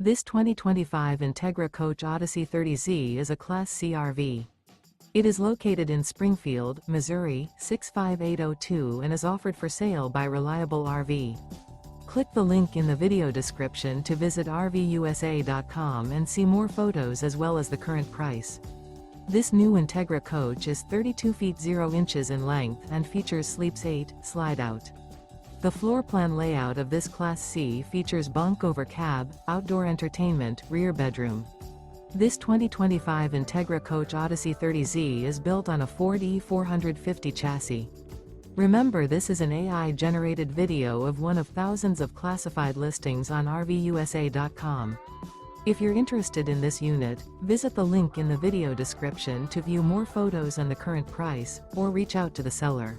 This 2025 Entegra Coach Odyssey 30Z is a Class C RV. It is located in Springfield, Missouri, 65802 and is offered for sale by Reliable RV. Click the link in the video description to visit RVUSA.com and see more photos as well as the current price. This new Entegra Coach is 32 feet 0 inches in length and features Sleeps 8, Slideout. The floor plan layout of this Class C features bunk over cab, outdoor entertainment, rear bedroom. This 2025 Entegra Coach Odyssey 30Z is built on a Ford E450 chassis. Remember, this is an AI-generated video of one of thousands of classified listings on RVUSA.com. If you're interested in this unit, visit the link in the video description to view more photos and the current price, or reach out to the seller.